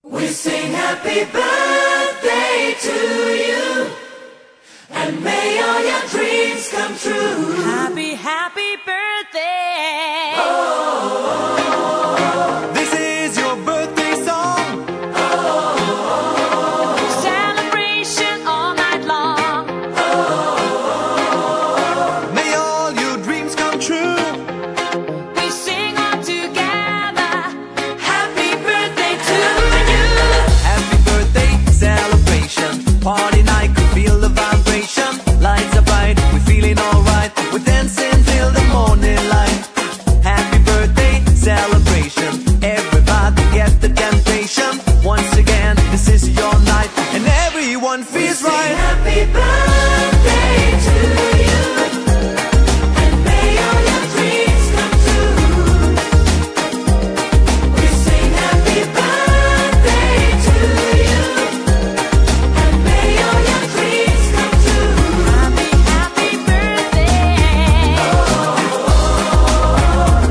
We sing happy birthday to you, and may all your dreams come true. Happy, happy birthday. This is your birthday song. Celebration all night long. May all your dreams come true. We sing all together. Happy birthday to you. Happy birthday celebration. Party night, could feel the vibration. Lights are bright, we're feeling alright. We're dancing till the morning light. Happy birthday celebration. Everybody get the temptation. Once again, this is your night, and everyone feels right. Happy birthday to you, and may all your dreams come true. We sing happy birthday to you, and may all your dreams come true. Happy, happy birthday.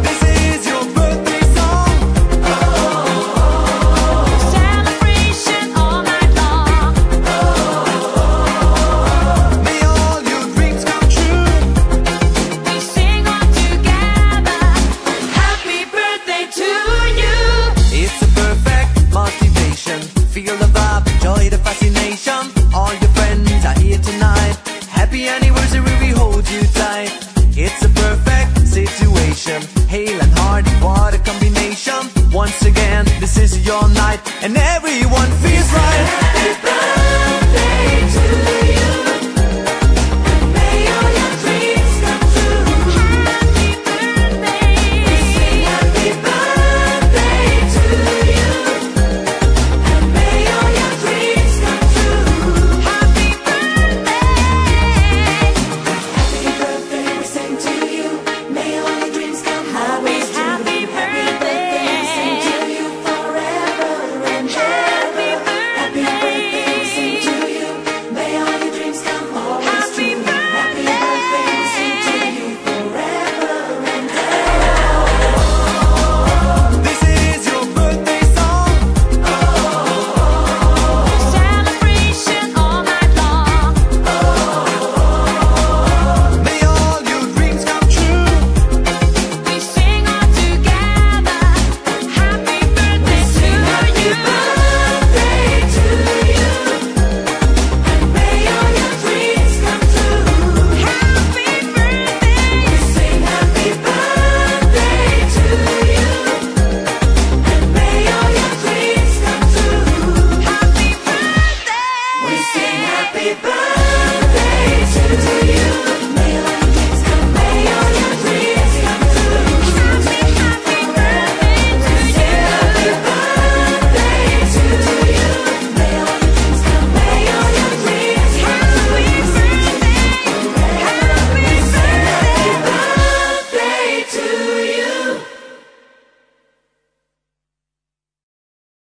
This is your birthday song. Celebration all night long. May all your dreams come true. We sing all together. Happy birthday to you. It's a perfect motivation. Feel the vibe, enjoy the fascination. All your friends are here tonight. Happy anniversary, we hold you tight. It's a perfect situation. Hale and Hardy, what a combination. Once again, this is your night, and everyone feels right. Happy birthday